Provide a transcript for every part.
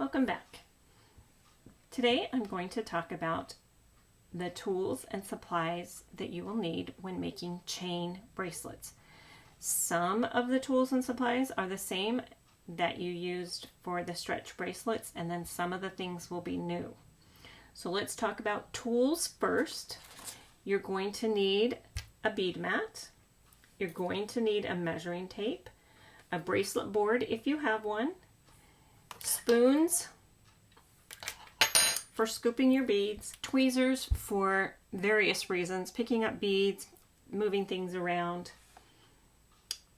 Welcome back. Today I'm going to talk about the tools and supplies that you will need when making chain bracelets. Some of the tools and supplies are the same that you used for the stretch bracelets, and then some of the things will be new. So let's talk about tools first. You're going to need a bead mat. You're going to need a measuring tape, a bracelet board if you have one, spoons for scooping your beads, tweezers for various reasons, picking up beads, moving things around.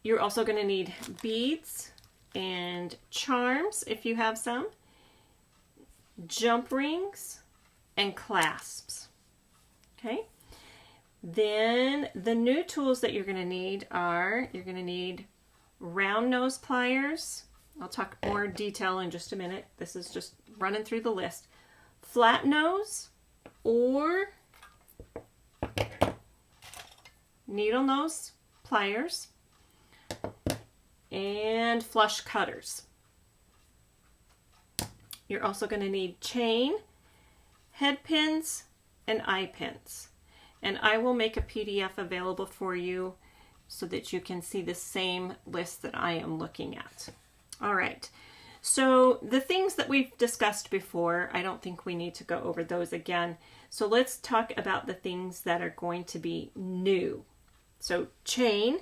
You're also going to need beads and charms if you have some, jump rings, and clasps. Okay? Then the new tools that you're going to need are, you're going to need round nose pliers. I'll talk more detail in just a minute. This is just running through the list. Flat nose or needle nose pliers, and flush cutters. You're also going to need chain, head pins, and eye pins. And I will make a PDF available for you so that you can see the same list that I am looking at. All right. So the things that we've discussed before, I don't think we need to go over those again. So let's talk about the things that are going to be new. So chain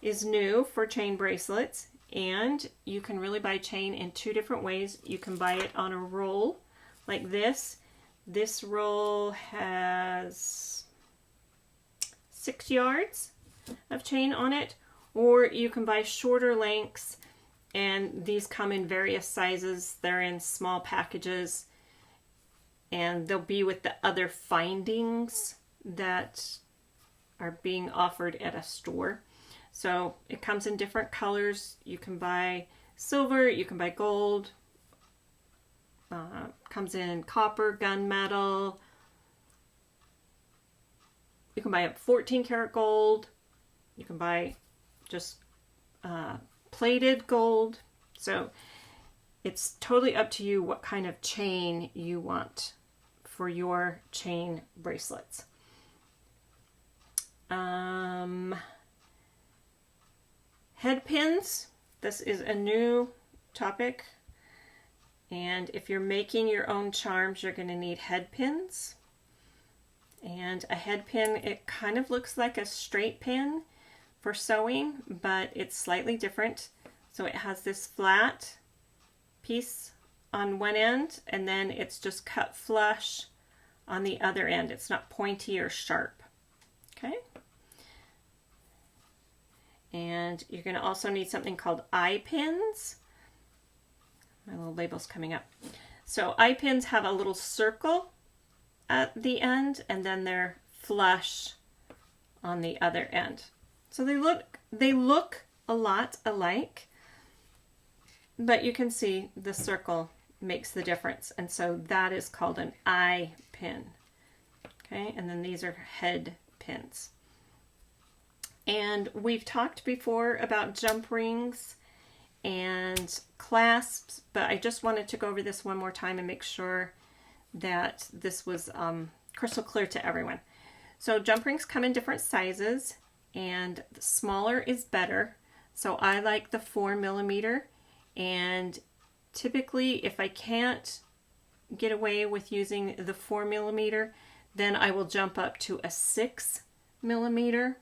is new for chain bracelets, and you can really buy chain in two different ways. You can buy it on a roll like this. This roll has 6 yards of chain on it, or you can buy shorter lengths, and these come in various sizes. They're in small packages, and they'll be with the other findings that are being offered at a store. So it comes in different colors. You can buy silver, you can buy gold, comes in copper, gunmetal. You can buy a 14 karat gold. You can buy just plated gold. So it's totally up to you what kind of chain you want for your chain bracelets. Head pins. This is a new topic. And if you're making your own charms, you're going to need head pins. And a head pin, it kind of looks like a straight pin for sewing, but it's slightly different. So it has this flat piece on one end, and then it's just cut flush on the other end. It's not pointy or sharp. Okay? And you're going to also need something called eye pins. My little label's coming up. So eye pins have a little circle at the end, and then they're flush on the other end. So they look a lot alike, but you can see the circle makes the difference, and so that is called an eye pin. Okay, and then these are head pins. And we've talked before about jump rings and clasps, but I just wanted to go over this one more time and make sure that this was crystal clear to everyone. So jump rings come in different sizes, and the smaller is better. So I like the 4mm, and typically if I can't get away with using the 4mm, then I will jump up to a 6mm.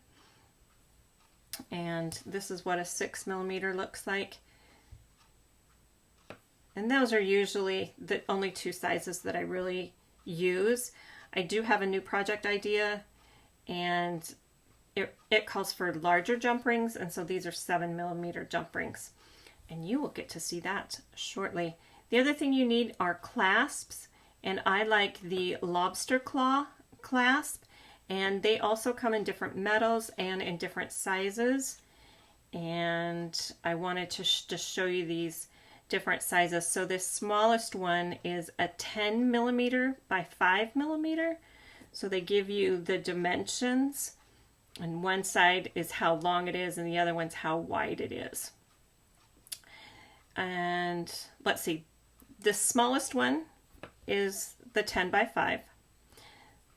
And this is what a 6mm looks like. And those are usually the only two sizes that I really use. I do have a new project idea, and it calls for larger jump rings, and so these are 7mm jump rings. And you will get to see that shortly. The other thing you need are clasps, and I like the lobster claw clasp, and they also come in different metals and in different sizes. And I wanted to just show you these different sizes. So this smallest one is a 10mm by 5mm. So they give you the dimensions, and one side is how long it is and the other one's how wide it is. And let's see, the smallest one is the 10 by 5.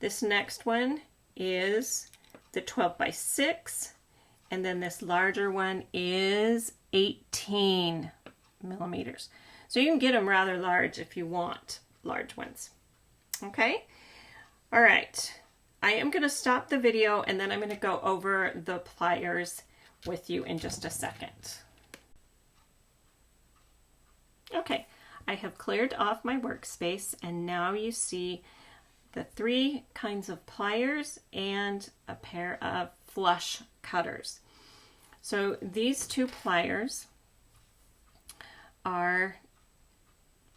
This next one is the 12 by 6. And then this larger one is 18 millimeters. So you can get them rather large if you want large ones. Okay? All right. I am going to stop the video and then I'm going to go over the pliers with you in just a second. Okay, I have cleared off my workspace and now you see the 3 kinds of pliers and a pair of flush cutters. So these 2 pliers are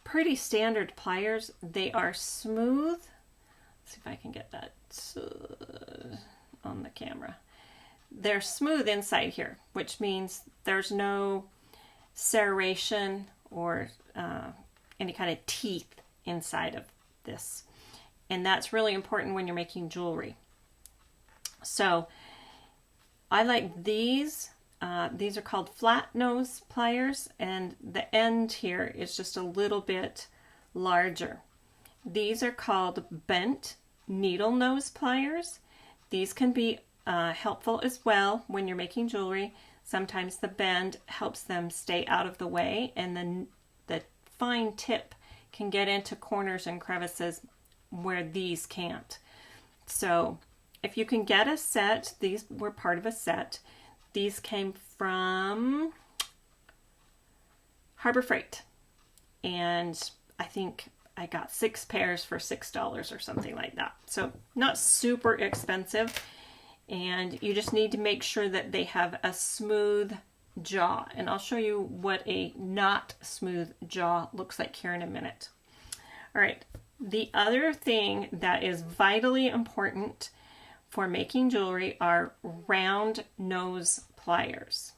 pretty standard pliers. They are smooth. Let's see if I can get that on the camera. They're smooth inside here, which means there's no serration or any kind of teeth inside of this. And that's really important when you're making jewelry. So I like these. These are called flat nose pliers, and the end here is just a little bit larger. These are called bent needle nose pliers. These can be helpful as well when you're making jewelry. Sometimes the bend helps them stay out of the way, and then the fine tip can get into corners and crevices where these can't. So if you can get a set, these were part of a set. These came from Harbor Freight, and I think I got 6 pairs for $6 or something like that. So not super expensive, and you just need to make sure that they have a smooth jaw, and I'll show you what a not smooth jaw looks like here in a minute. All right, the other thing that is vitally important for making jewelry are round nose pliers.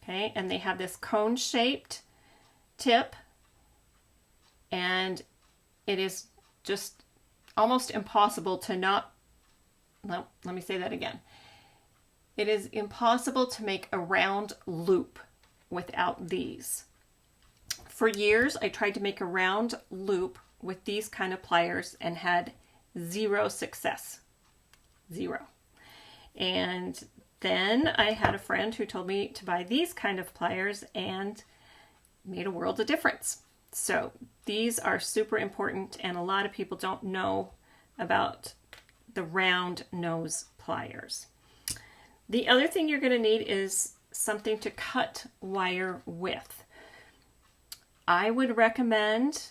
Okay, and they have this cone shaped tip, and it is just almost impossible to not, no, let me say that again. It is impossible to make a round loop without these. For years, I tried to make a round loop with these kind of pliers and had 0 success. 0. And then I had a friend who told me to buy these kind of pliers and made a world of difference. So these are super important, and a lot of people don't know about the round nose pliers. The other thing you're going to need is something to cut wire with. I would recommend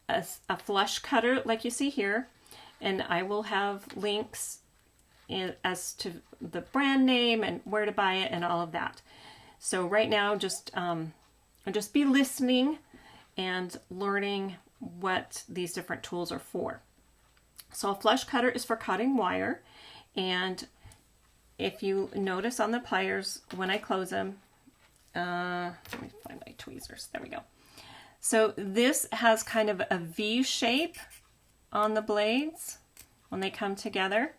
a flush cutter like you see here, and I will have links as to the brand name and where to buy it and all of that. So right now, just be listening and learning what these different tools are for. So a flush cutter is for cutting wire, and if you notice on the pliers when I close them, let me find my tweezers. There we go. So this has kind of a V shape on the blades when they come together.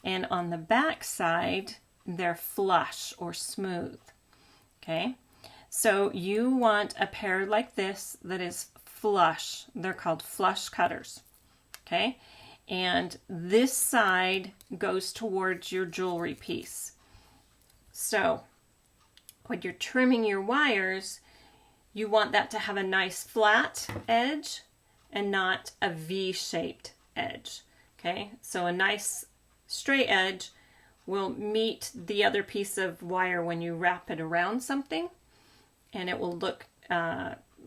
And on the back side, they're flush or smooth. Okay, so you want a pair like this that is flush. They're called flush cutters. Okay, and this side goes towards your jewelry piece. So when you're trimming your wires, you want that to have a nice flat edge and not a V-shaped edge. Okay, so a nice straight edge will meet the other piece of wire when you wrap it around something, and it will look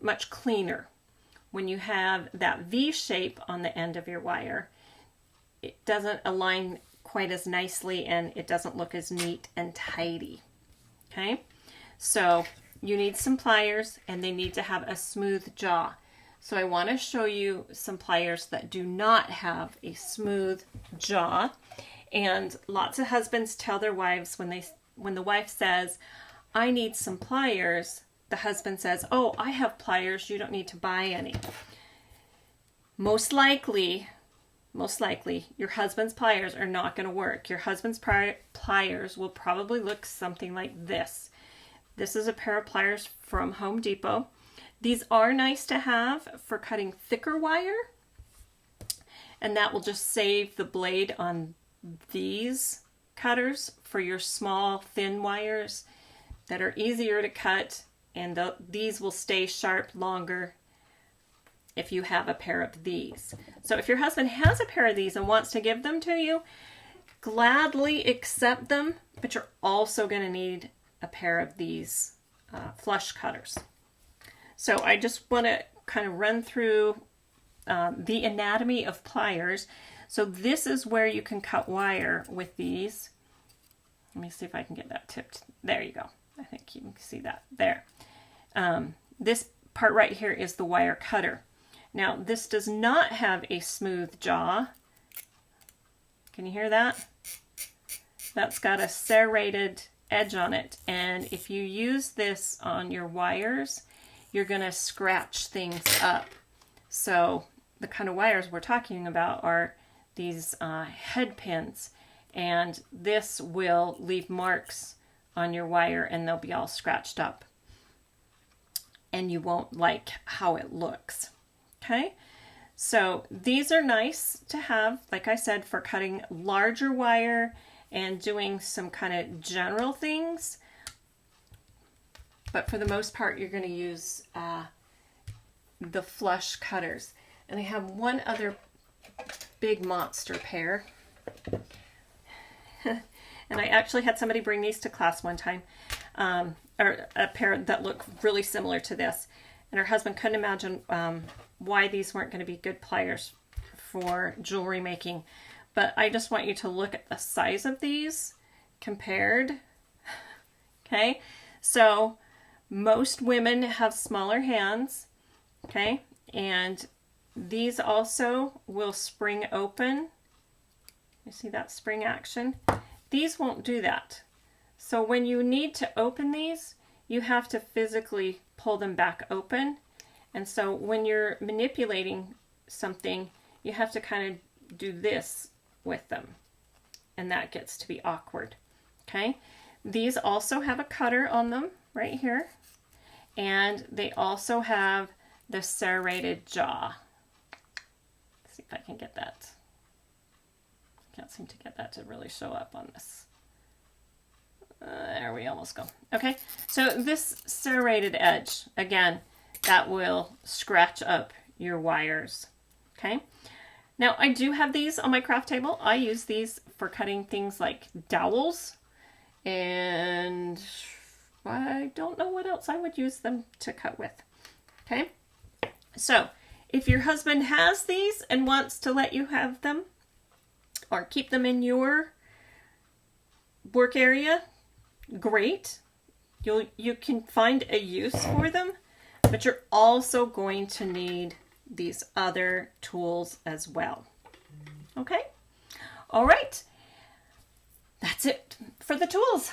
much cleaner. When you have that V shape on the end of your wire, it doesn't align quite as nicely and it doesn't look as neat and tidy. Okay, so you need some pliers and they need to have a smooth jaw. So I want to show you some pliers that do not have a smooth jaw. And lots of husbands tell their wives when the wife says, "I need some pliers," the husband says, "Oh, I have pliers, you don't need to buy any." Most likely, your husband's pliers are not going to work. Your husband's pliers will probably look something like this. This is a pair of pliers from Home Depot. These are nice to have for cutting thicker wire, and that will just save the blade on these cutters for your small thin wires that are easier to cut, and these will stay sharp longer if you have a pair of these. So if your husband has a pair of these and wants to give them to you, gladly accept them, but you're also going to need a pair of these flush cutters. So I just want to kind of run through the anatomy of pliers. So this is where you can cut wire with these. Let me see if I can get that tipped. There you go. I think you can see that there. This part right here is the wire cutter. Now this does not have a smooth jaw. Can you hear that? That's got a serrated edge on it, and if you use this on your wires, you're going to scratch things up. So the kind of wires we're talking about are these head pins, and this will leave marks on your wire and they'll be all scratched up, and you won't like how it looks. Okay, so these are nice to have, like I said, for cutting larger wire and doing some kind of general things. But for the most part, you're going to use the flush cutters. And I have one other big monster pair. And I actually had somebody bring these to class one time, or a pair that looked really similar to this. And her husband couldn't imagine why these weren't going to be good pliers for jewelry making. But I just want you to look at the size of these compared. Okay, so most women have smaller hands, okay, and these also will spring open. You see that spring action? These won't do that. So when you need to open these, you have to physically pull them back open. And so when you're manipulating something, you have to kind of do this with them, and that gets to be awkward. Okay, these also have a cutter on them right here, and they also have the serrated jaw. Let's see if I can get that. Can't seem to get that to really show up on this. There we almost go. Okay, so this serrated edge, again, that will scratch up your wires. Okay, now I do have these on my craft table. I use these for cutting things like dowels, and I don't know what else I would use them to cut with. Okay, so if your husband has these and wants to let you have them or keep them in your work area, great. You can find a use for them, but you're also going to need these other tools as well. Okay? All right. That's it for the tools.